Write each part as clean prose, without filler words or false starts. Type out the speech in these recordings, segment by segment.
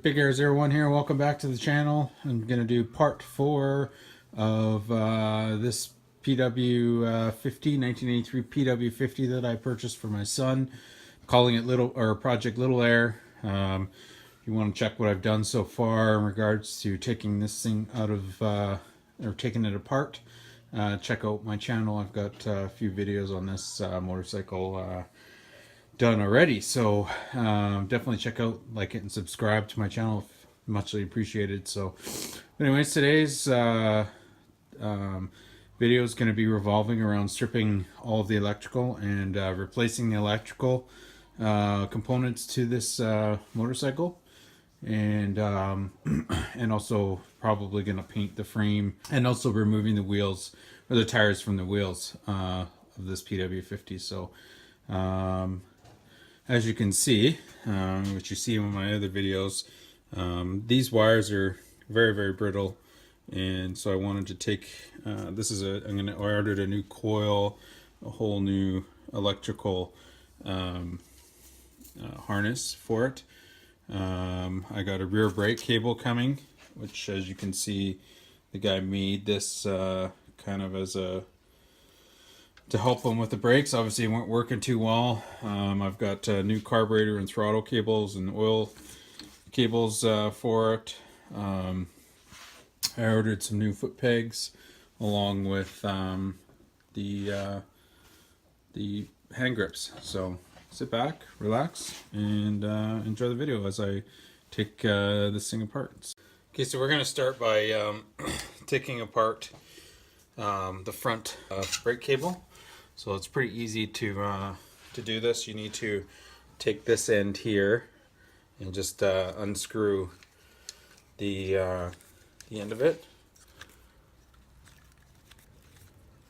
Big Air 01 here. Welcome back to the channel. I'm going to do part 4 of this PW50 1983 PW50 that I purchased for my son. I'm calling it Project Little Air. If you want to check what I've done so far in regards to taking this thing out of or taking it apart, check out my channel. I've got a few videos on this motorcycle done already, so definitely check out, like it, and subscribe to my channel. Muchly appreciated. So anyways, today's video is going to be revolving around stripping all of the electrical and replacing the electrical components to this motorcycle, and and also probably going to paint the frame, and also removing the wheels or the tires from the wheels of this PW50. So as you can see, which you see in my other videos, these wires are very, very brittle, and so I wanted to take I ordered a new coil, a whole new electrical harness for it. I got a rear brake cable coming, which, as you can see, the guy made this kind of as a to help them with the brakes. Obviously, it weren't working too well. I've got new carburetor and throttle cables and oil cables for it. I ordered some new foot pegs along with the hand grips. So sit back, relax, and enjoy the video as I take this thing apart. Okay, so we're going to start by taking apart the front brake cable. So it's pretty easy to do this. You need to take this end here and just unscrew the end of it.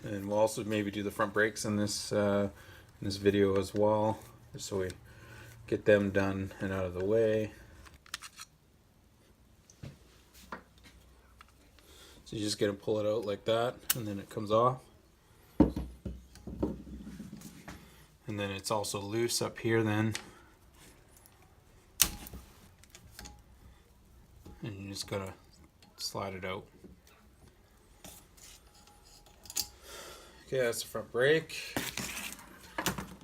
And we'll also maybe do the front brakes in this video as well, just so we get them done and out of the way. So you're just gonna pull it out like that, and then it comes off. And then it's also loose up here then. And you just gotta slide it out. Okay, that's the front brake.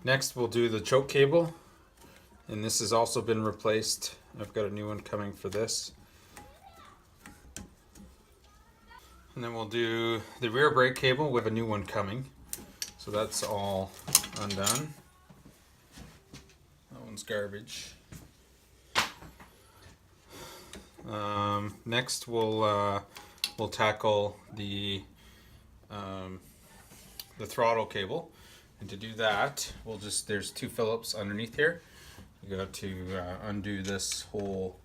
Next we'll do the choke cable. And this has also been replaced. I've got a new one coming for this. And then we'll do the rear brake cable. We have a new one coming. So that's all undone. That one's garbage. Next we'll tackle the throttle cable, and to do that there's two Phillips underneath here. You got to undo this whole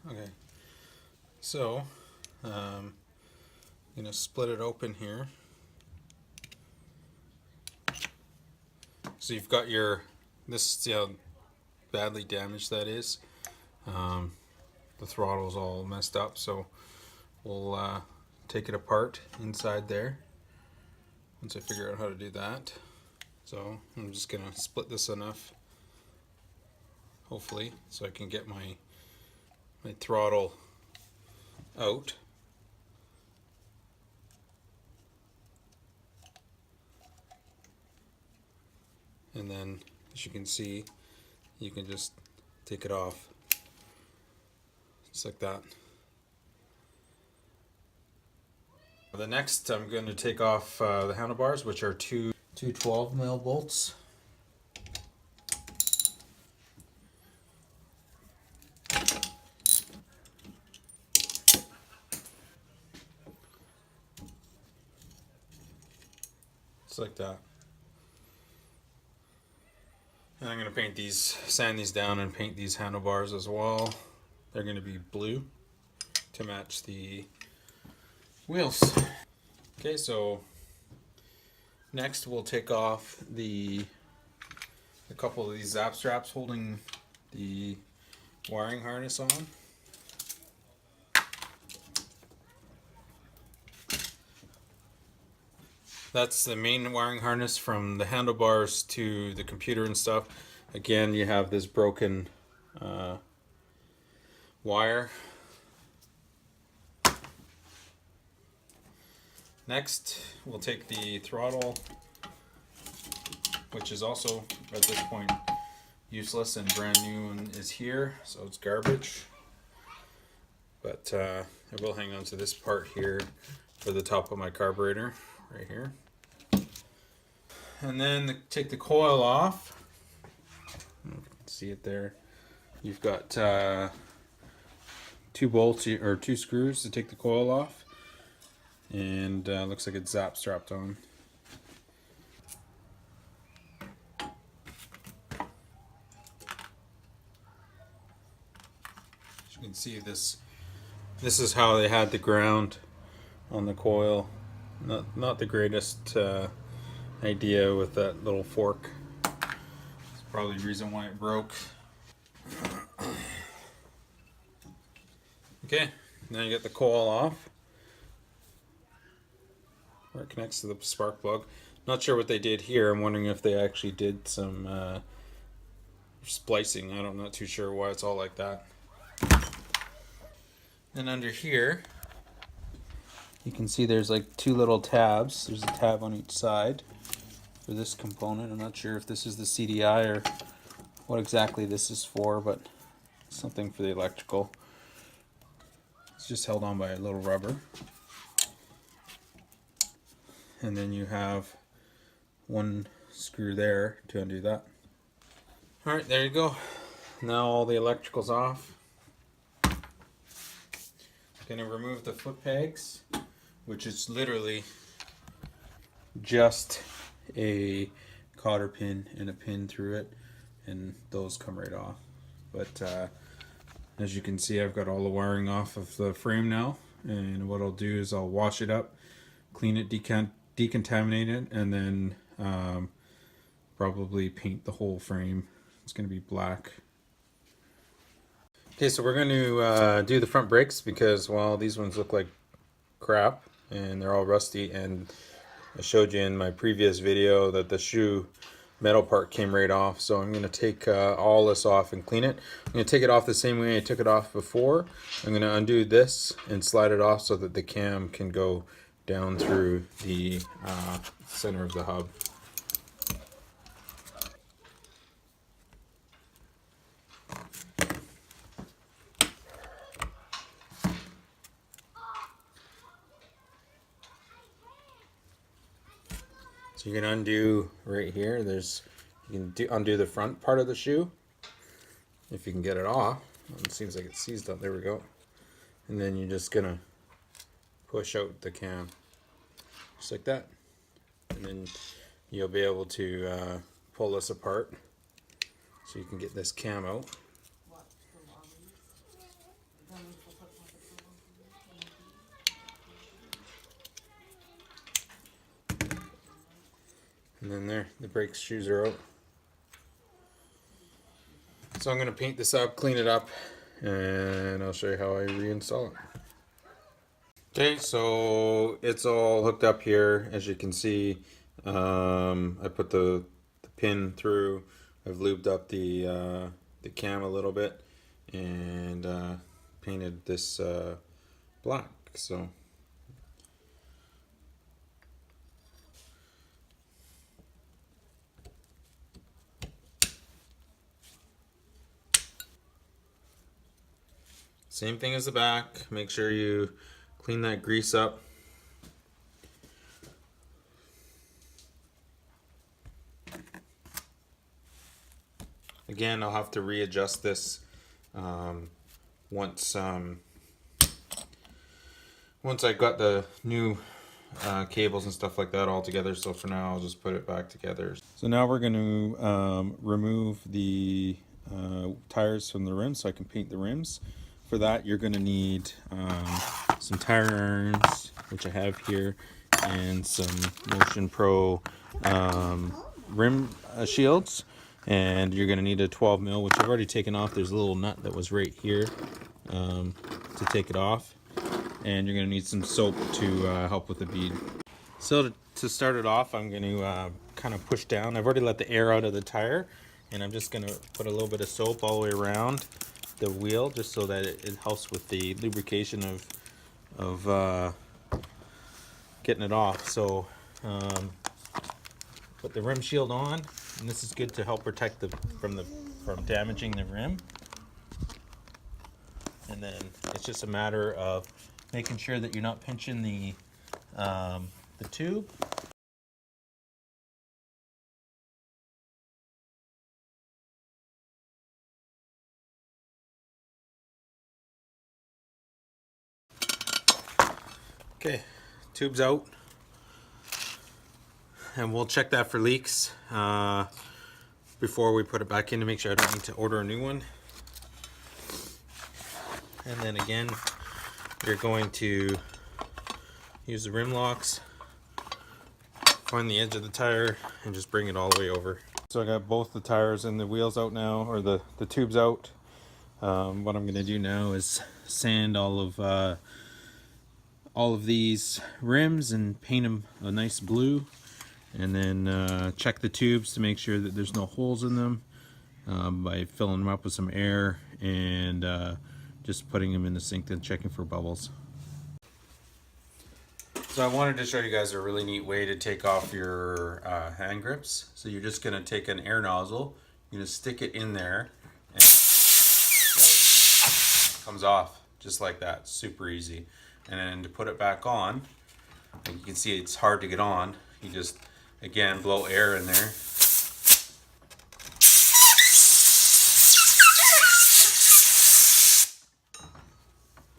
okay, so I'm going to split it open here. So you've got see how badly damaged that is. The throttle's all messed up, so we'll take it apart inside there once I figure out how to do that. So I'm just going to split this enough, hopefully, so I can get my throttle out. And then, as you can see, you can just take it off just like that. The next, I'm going to take off the handlebars, which are two 12mm bolts. Just like that. And I'm going to sand these down and paint these handlebars as well. They're going to be blue to match the wheels. Okay, so next we'll take off a couple of these zap straps holding the wiring harness on. That's the main wiring harness from the handlebars to the computer and stuff. Again, you have this broken wire. Next, we'll take the throttle, which is also at this point useless and brand new and is here, so it's garbage. But I will hang on to this part here for the top of my carburetor, right here. And then take the coil off. I don't know if you can see it there. You've got 2 bolts or 2 screws to take the coil off, and looks like it's zap strapped on. As you can see, this is how they had the ground on the coil. Not the greatest idea with that little fork. It's probably the reason why it broke. Okay, now you get the coil off, where it connects to the spark plug. Not sure what they did here. I'm wondering if they actually did some splicing. I'm not too sure why it's all like that. And under here, you can see there's like 2 little tabs. There's a tab on each side for this component. I'm not sure if this is the CDI or what exactly this is for, but something for the electrical. It's just held on by a little rubber. And then you have 1 screw there to undo that. Alright, there you go. Now all the electrical's off. Gonna remove the foot pegs, which is literally just a cotter pin and a pin through it, and those come right off. But as you can see, I've got all the wiring off of the frame now, and what I'll do is I'll wash it up, clean it, decontaminate it, and then probably paint the whole frame. It's going to be black. Okay, so we're going to do the front brakes because, well, these ones look like crap and they're all rusty, and I showed you in my previous video that the shoe metal part came right off. So I'm going to take all this off and clean it. I'm going to take it off the same way I took it off before. I'm going to undo this and slide it off so that the cam can go down through the center of the hub. So you can undo right here. You can undo the front part of the shoe if you can get it off. It seems like it's seized up. There we go. And then you're just gonna push out the cam, just like that. And then you'll be able to pull this apart so you can get this cam out. And then there, the brake shoes are out. So I'm going to paint this up, clean it up, and I'll show you how I reinstall it. Okay, so it's all hooked up here. As you can see, I put the pin through. I've lubed up the cam a little bit and painted this black. So same thing as the back. Make sure you clean that grease up. Again, I'll have to readjust this once I got the new cables and stuff like that all together. So for now, I'll just put it back together. So now we're going to remove the tires from the rims so I can paint the rims. For that, you're going to need some tire irons, which I have here, and some Motion Pro rim shields. And you're going to need a 12 mil, which I've already taken off. There's a little nut that was right here to take it off. And you're going to need some soap to help with the bead. So to start it off, I'm going to kind of push down. I've already let the air out of the tire, and I'm just going to put a little bit of soap all the way around the wheel, just so that it helps with the lubrication of getting it off. So put the rim shield on, and this is good to help protect from damaging the rim. And then it's just a matter of making sure that you're not pinching the tube. Okay, tube's out, and we'll check that for leaks before we put it back in to make sure I don't need to order a new one. And then again, you're going to use the rim locks, find the edge of the tire, and just bring it all the way over. So I got both the tires and the wheels out now, or the tubes out. What I'm going to do now is sand all of these rims and paint them a nice blue, and then check the tubes to make sure that there's no holes in them by filling them up with some air and just putting them in the sink and checking for bubbles. So I wanted to show you guys a really neat way to take off your hand grips. So you're just going to take an air nozzle, you're going to stick it in there, and it comes off just like that. Super easy. And then to put it back on, and you can see it's hard to get on, you just again blow air in there.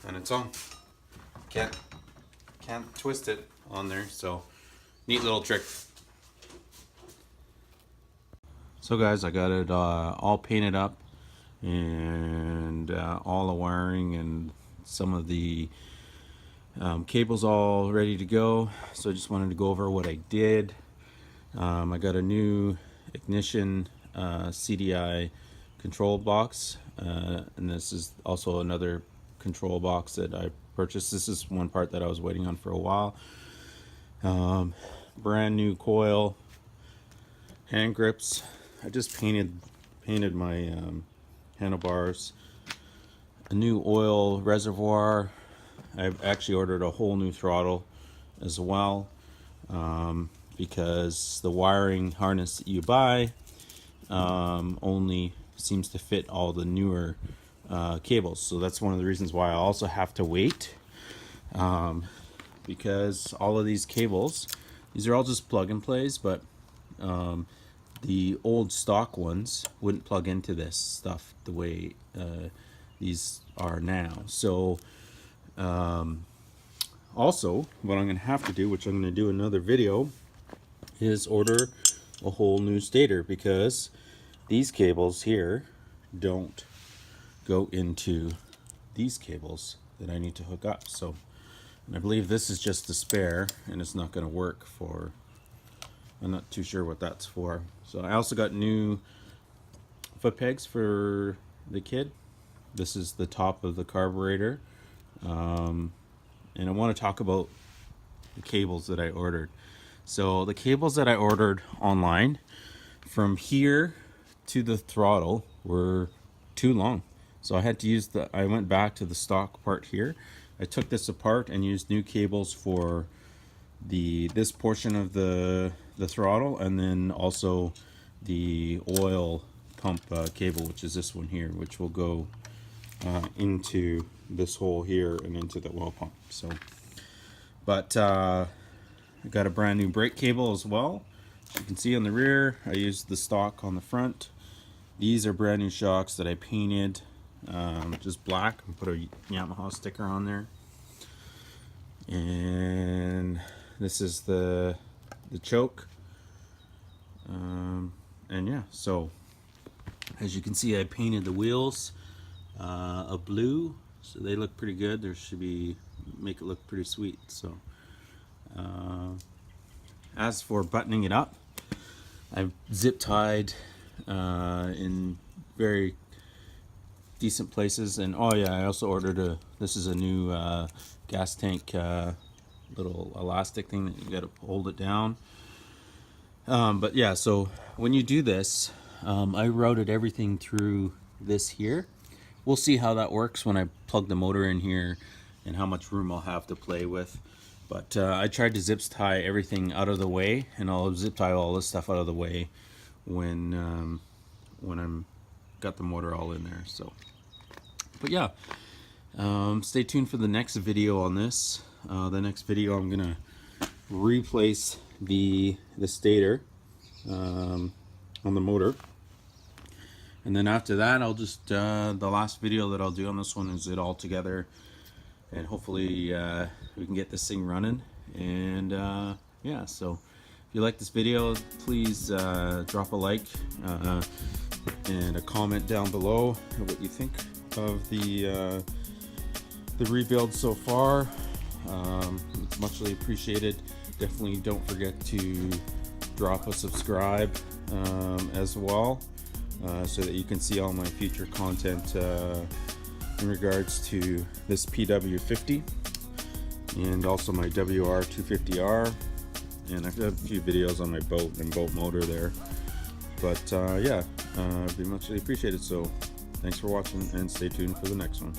And it's on. Can't twist it on there, so neat little trick. So guys, I got it all painted up, and all the wiring and some of the cables all ready to go. So I just wanted to go over what I did. I got a new ignition CDI control box, and this is also another control box that I purchased. This is one part that I was waiting on for a while. Brand new coil, hand grips. I just painted my handlebars. A new oil reservoir. I've actually ordered a whole new throttle as well, because the wiring harness that you buy only seems to fit all the newer cables. So that's one of the reasons why I also have to wait, because all of these cables, these are all just plug and plays, but the old stock ones wouldn't plug into this stuff the way these are now. So also what I'm going to have to do, which I'm going to do another video, is order a whole new stator, because these cables here don't go into these cables that I need to hook up. So, and I believe this is just the spare, and it's not going to work for, I'm not too sure what that's for. So I also got new foot pegs for the kid. This is the top of the carburetor. And I want to talk about the cables that I ordered. So the cables that I ordered online, from here to the throttle, were too long. So I had to use I went back to the stock part here. I took this apart and used new cables for this portion of the throttle, and then also the oil pump cable, which is this one here, which will go into this hole here and into the oil pump. So, but I got a brand new brake cable as well. As you can see on the rear, I used the stock on the front. These are brand new shocks that I painted just black and put a Yamaha sticker on there. And this is the choke. And yeah, so as you can see, I painted the wheels a blue, so they look pretty good. There should be, make it look pretty sweet. So as for buttoning it up, I've zip tied in very decent places. And oh yeah, I also ordered this is a new gas tank little elastic thing that you got to hold it down. But yeah, so when you do this, I routed everything through this here. We'll see how that works when I plug the motor in here and how much room I'll have to play with. But I tried to zip tie everything out of the way, and I'll zip tie all this stuff out of the way when I'm got the motor all in there. So, but yeah, stay tuned for the next video on this. The next video I'm gonna replace the stator on the motor, and then after that I'll just the last video that I'll do on this one is it all together, and hopefully we can get this thing running. And yeah, so if you like this video, please drop a like and a comment down below what you think of the rebuild so far. It's muchly appreciated. Definitely don't forget to drop a subscribe as well, so that you can see all my future content in regards to this PW50 and also my WR250R, and I've got a few videos on my boat and boat motor there. But yeah, it'd be muchly appreciated. So thanks for watching, and stay tuned for the next one.